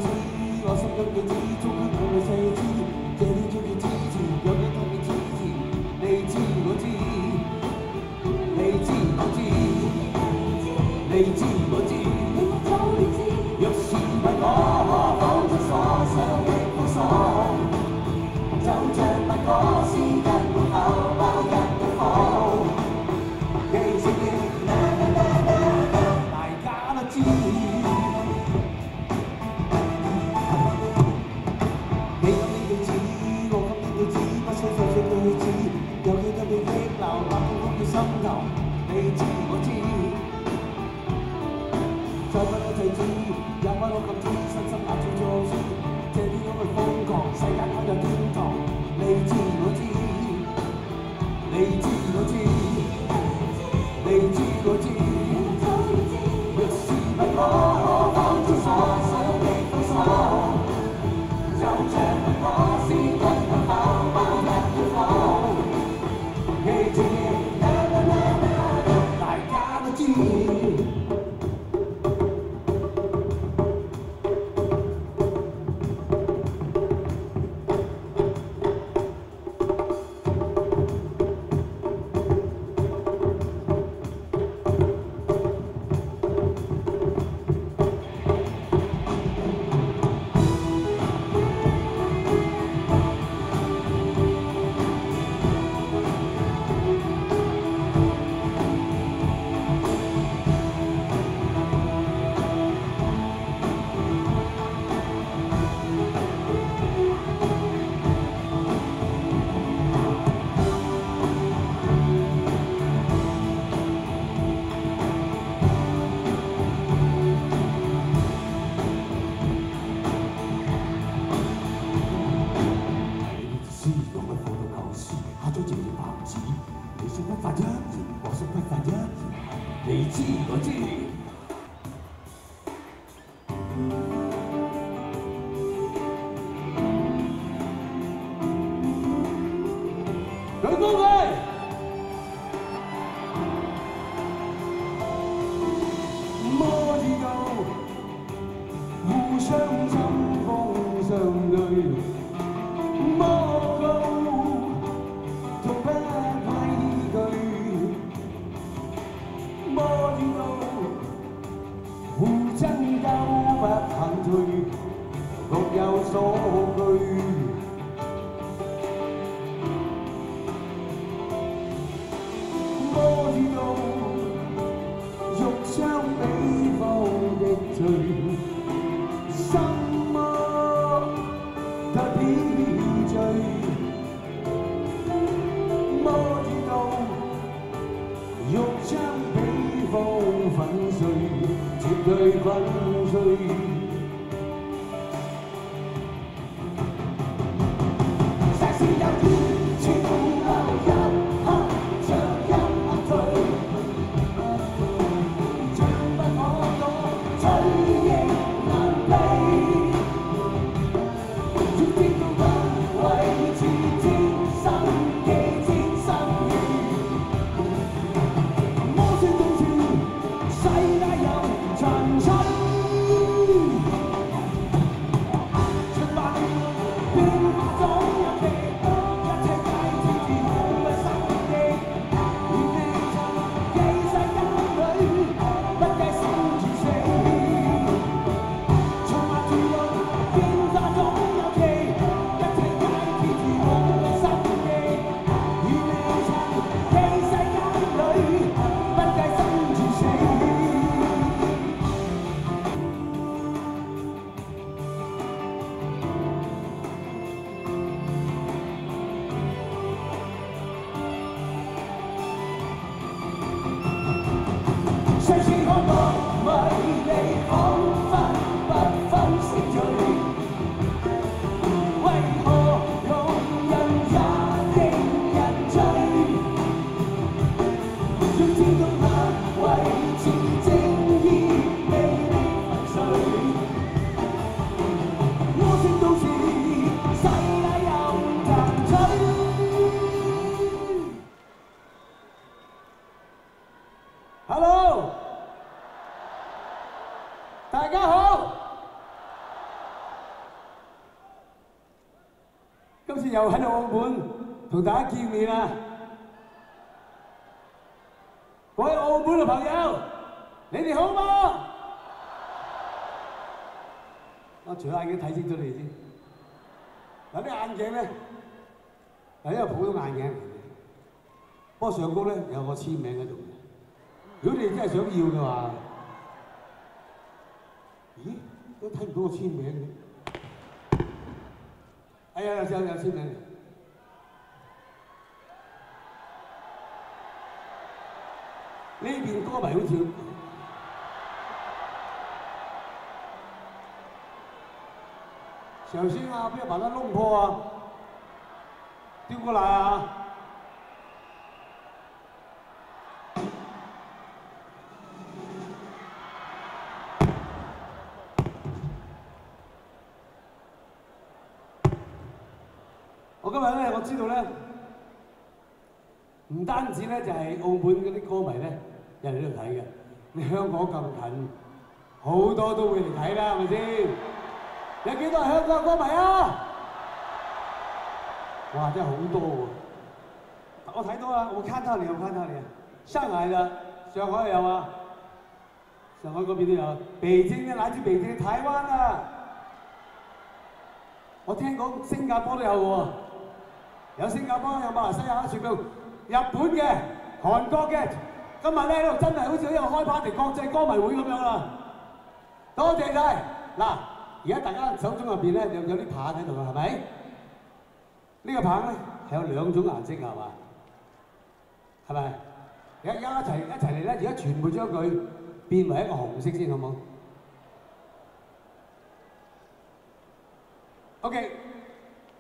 知，我心中嘅知，終於我嘅細知，這天中嘅支持，有幾多嘅支持，你知我知，你知我知，你知我知，若是問我，講出所想的苦爽，就像問我是人沒後包人沒好，記住大家都知。你有呢句子，我今呢句子，不需再寫句子，有幾多嘅激流，百公公嘅心頭，你知我知。再不我制止，也不我禁止，身心也做錯事，這天空去瘋狂，世間開有天堂，你知我知，你知我知，你知我知。若是問我，講出所想的苦爽，就像問我是人有後包人要好，記住大家都知。你知我知，舉高佢，摩知道互相針鋒相對，魔高從不畏懼。摩知道互爭鬥不肯退，各有所據。摩知道欲將彼方的罪，心魔太疲醉。摩知道欲將彼方粉碎，絕對粉碎。石屎有天，全部流一刻，像一刻退，將不可擋，追憶難避。要知道不為自天生記，天生語。世界有長春，出發變化總有期，一切皆天自我嘅生機。願你曾記世間裏，不計生與死。從萬處路變化總有期，一切皆天自我嘅生機。願你曾記世間裏，不計生與死。誰是看過迷離彷彿不分勝罪？為何路人也認人罪？要知道那維持正義未必粉碎。我聽到時世界有彈取。Hello，大家好。又喺度澳門同大家見面啦！各位澳門嘅朋友，你哋好嗎？我除眼鏡睇清楚你哋先。有啲眼鏡咧，係一個普通眼鏡嚟嘅，不過上高咧有個簽名喺度嘅。如果你哋真係想要嘅話，咦？都睇唔到個簽名嘅。哎呀，有簽名。呢邊歌迷好似小心啊，不要把它弄破啊！丟過來啊！我今日咧，我知道咧，唔單止咧就係澳門嗰啲歌迷咧。有人喺度睇嘅，你香港咁近，好多都會嚟睇啦，係咪先？有幾多係香港歌迷啊？哇，真係好多喎！我睇到啦，我看到你啊！上海嘅，上海有啊，上海嗰邊都有，北京嘅，來自北京、台灣啊，我聽講新加坡都有喎，有新加坡、有馬來西亞、全部日本嘅、韓國嘅。今日咧呢度真係好似一個開 party 國際歌迷會咁樣啦！多謝晒！嗱，而家大家手中入邊咧有啲棒喺度啦，係咪？呢個棒咧係有兩種顏色㗎，係嘛？係咪？而家一齊嚟咧，而家全部將佢變為一個紅色先，好冇 ？OK，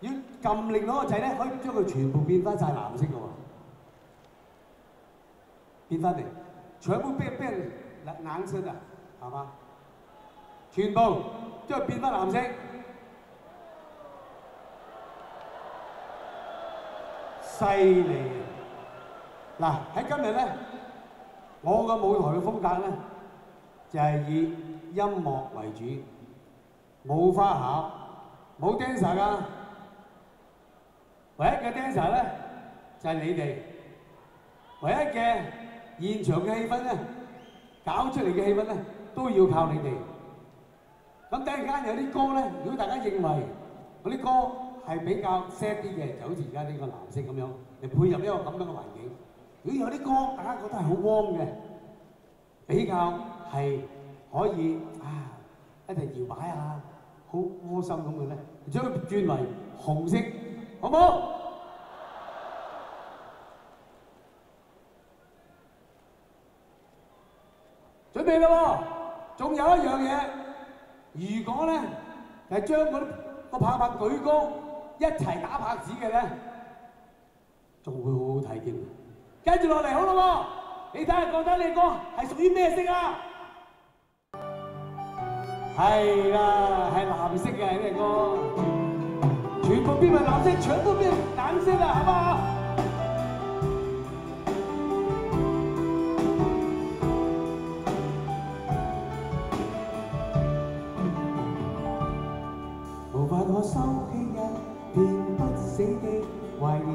要撳另外一個掣咧，可以將佢全部變翻晒藍色㗎喎。變翻嚟，全部變藍色啊，係嘛？全部將佢變翻藍色，犀利！嗱喺今日咧，我個舞台嘅風格咧就係以音樂為主，冇花巧，冇 dancer 㗎，唯一嘅 dancer 咧就係你哋，唯一嘅。現場嘅氣氛咧，搞出嚟嘅氣氛咧，都要靠你哋。咁突然間有啲歌咧，如果大家認為嗰啲歌係比較 sad 啲嘅，就好似而家呢個藍色咁樣，嚟配合一個咁樣嘅環境。如果有啲歌大家覺得係好 warm 嘅，比較係可以一齊搖擺啊，好窩心咁嘅咧，將佢轉為紅色，好唔好？準備啦喎！仲有一樣嘢，如果咧係將嗰個棒棒舉高，一齊打拍子嘅咧，仲會好好睇添。跟住落嚟好啦喎，你睇下覺得呢歌係屬於咩色啊？係啦，係藍色嘅呢歌，全部變為藍色，全部變藍色啦，好唔好？我收起一片不死的懷念，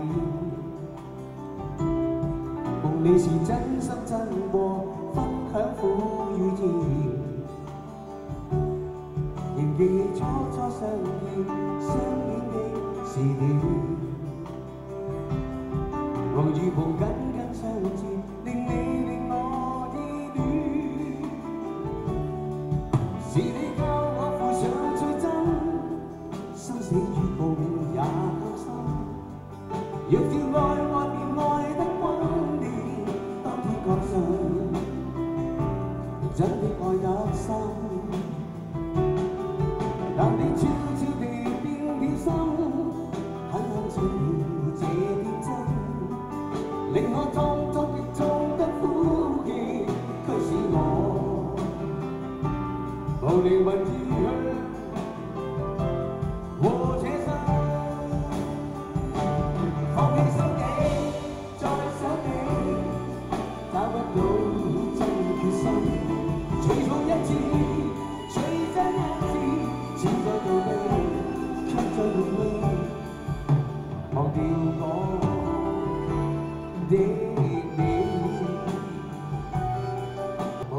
共你是真心真過，分享苦與甜，仍記起初相見的時段，我如夢緊相接，令你令我依戀，是你教我負上最真。生死與共也甘心，若要愛便愛得溫暖，當天覺信，真的愛得深。但你悄悄地變了心，狠狠碎了這天真，令我痛痛亦痛得呼氣，驅使我無靈魂自去。我這生放棄心境，再想你，找不到真決心。隨錯一次，隨真一次，只在逃避，卻在回味。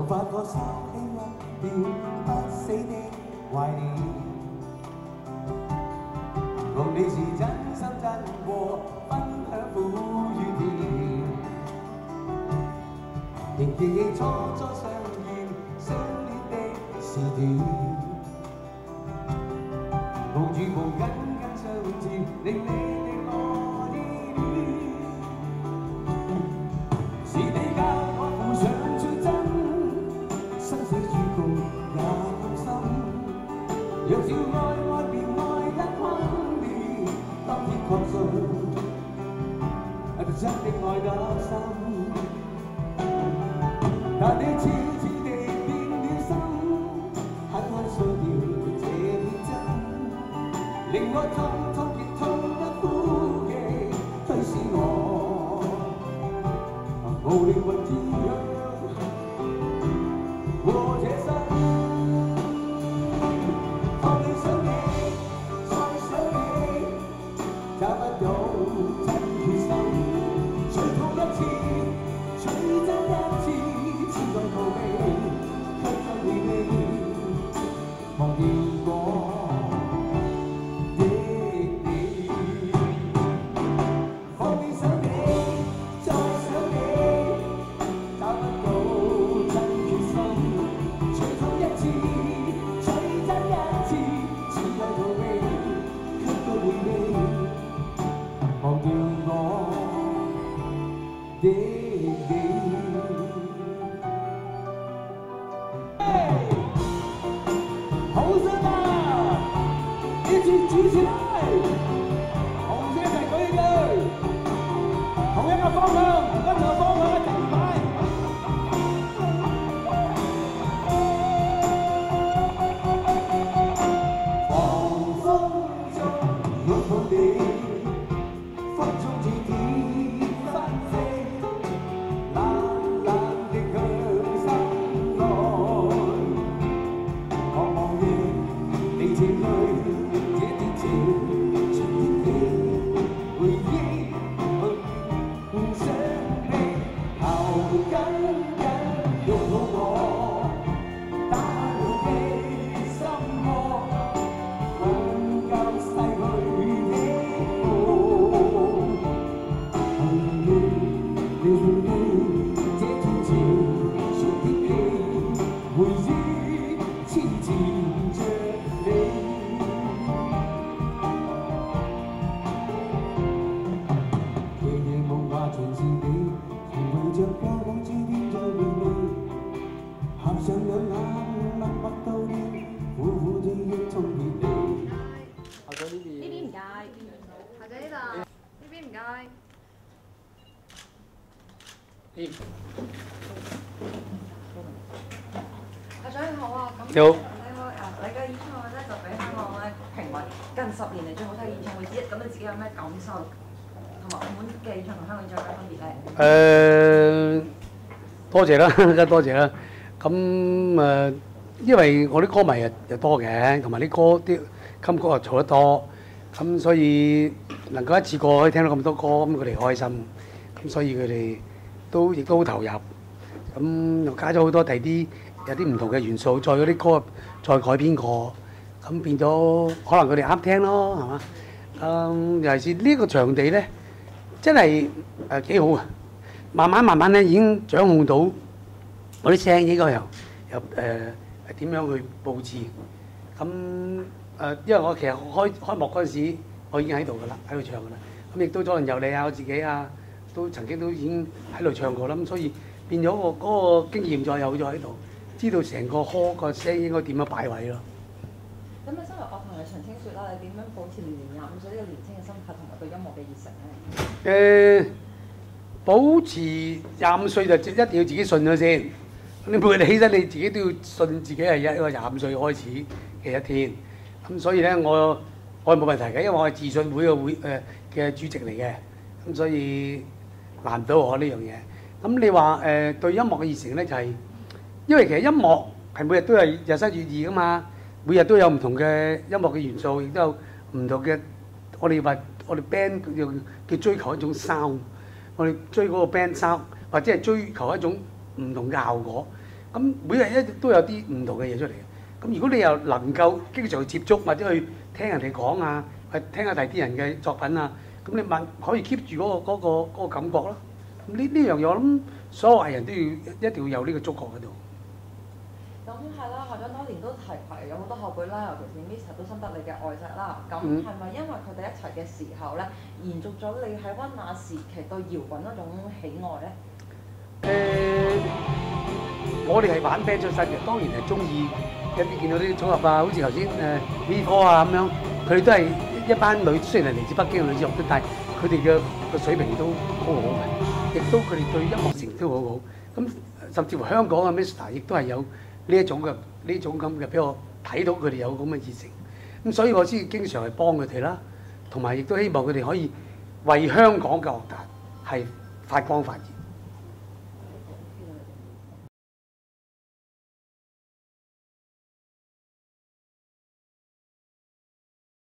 發個心輕一掉不死的懷念，共你是真心真過，分享苦與甜，仍記起初初相見相戀的時段。無住無緊緊相接，令你令我依戀。是你教我負上最真，生死與共也甘心。若照愛別愛得溫暖，當天確信，真的愛得深。但你悄悄地變了心，很開碎掉這天真。令我痛痛亦痛得苦嘅，驅使我無靈魂之鄉過這生。放你想你，再想你，找不到真決心。最痛一次，最真一次，千個逃避，卻不回避，忘掉我。好聲啊！一起舉起來，紅色一齊舉起佢，同一個方向，跟住方向一齊擺。狂風中擁抱你，風中似天翻飛，冷冷的向心內。你前去這天朝，全天地回憶不想你，後緊緊擁抱我，打開你心窩，能夠逝去的夢。你這天朝，全天地回憶痴纏着。阿仔你好啊，咁你好。你嘅演唱會咧就俾香港咧評為近10年嚟最好睇嘅演唱會之一，咁你自己有咩感受？同埋澳門嘅演唱同香港演唱會有咩分別咧？多謝啦，梗係多謝啦。咁因為我啲歌迷又多嘅，同埋啲歌啲金曲又做得多，咁所以能夠一次過可以聽到咁多歌，咁佢哋開心，咁所以佢哋亦都好投入。咁又加咗好多第啲有啲唔同嘅元素，再嗰啲歌再改編過，咁變咗可能佢哋啱聽咯，係嘛？尤其是呢個場地咧，真係幾好啊！慢慢咧已經掌控到我啲聲應該又點樣去佈置。咁因為我其實開幕嗰陣時，我已經喺度㗎啦，喺度唱㗎啦。咁亦都左鄰右里啊，我自己啊，都曾經都已經喺度唱過啦。咁所以變咗嗰個經驗再有咗喺度，知道成個歌個聲應該點樣擺位咯。咁你身為樂壇嘅長青樹啦，你點樣保持年年25歲呢個年輕嘅心態同埋對音樂嘅熱誠咧？保持25歲就一定要自己信咗先。你每日起身你自己都要信自己係一個25歲開始嘅一天。咁所以咧，我係冇問題嘅，因為我係自信會嘅主席嚟嘅。咁所以難唔到我呢樣嘢。咁你話對音樂嘅熱誠咧，就係因為其實音樂係每日都係日新月異噶嘛，每日都有唔同嘅音樂嘅元素，亦都有唔同嘅我哋 band 叫追求一種 sound， 我哋追嗰個 band sound， 或者係追求一種唔同嘅效果。咁每日都有啲唔同嘅嘢出嚟嘅。咁如果你又能夠經常去接觸或者去聽人哋講啊，或聽下第啲人嘅作品啊，咁你問可以 keep 住嗰個感覺咯。咁呢樣嘢我諗所有藝人都要一定要有呢個觸覺喺度。咁係啦，學長當年都提攜有好多後輩啦，尤其是 Mr. 都深得你嘅愛錫啦。咁係咪因為佢哋一齊嘅時候咧，延續咗你喺溫拿時期對搖滾嗰種喜愛咧？我哋係玩 band 出身嘅，當然係中意一啲見到啲組合啊，好似頭先V4啊咁樣，佢哋都係一班女，雖然係嚟自北京嘅女子樂隊，但係佢哋嘅個水平都好好嘅，亦都佢哋對音樂成都好好。咁甚至乎香港嘅 Mr. 亦都係有呢種咁嘅，俾我睇到佢哋有咁嘅熱誠。咁所以我先經常係幫佢哋啦，同埋亦都希望佢哋可以為香港嘅樂壇係發光發熱。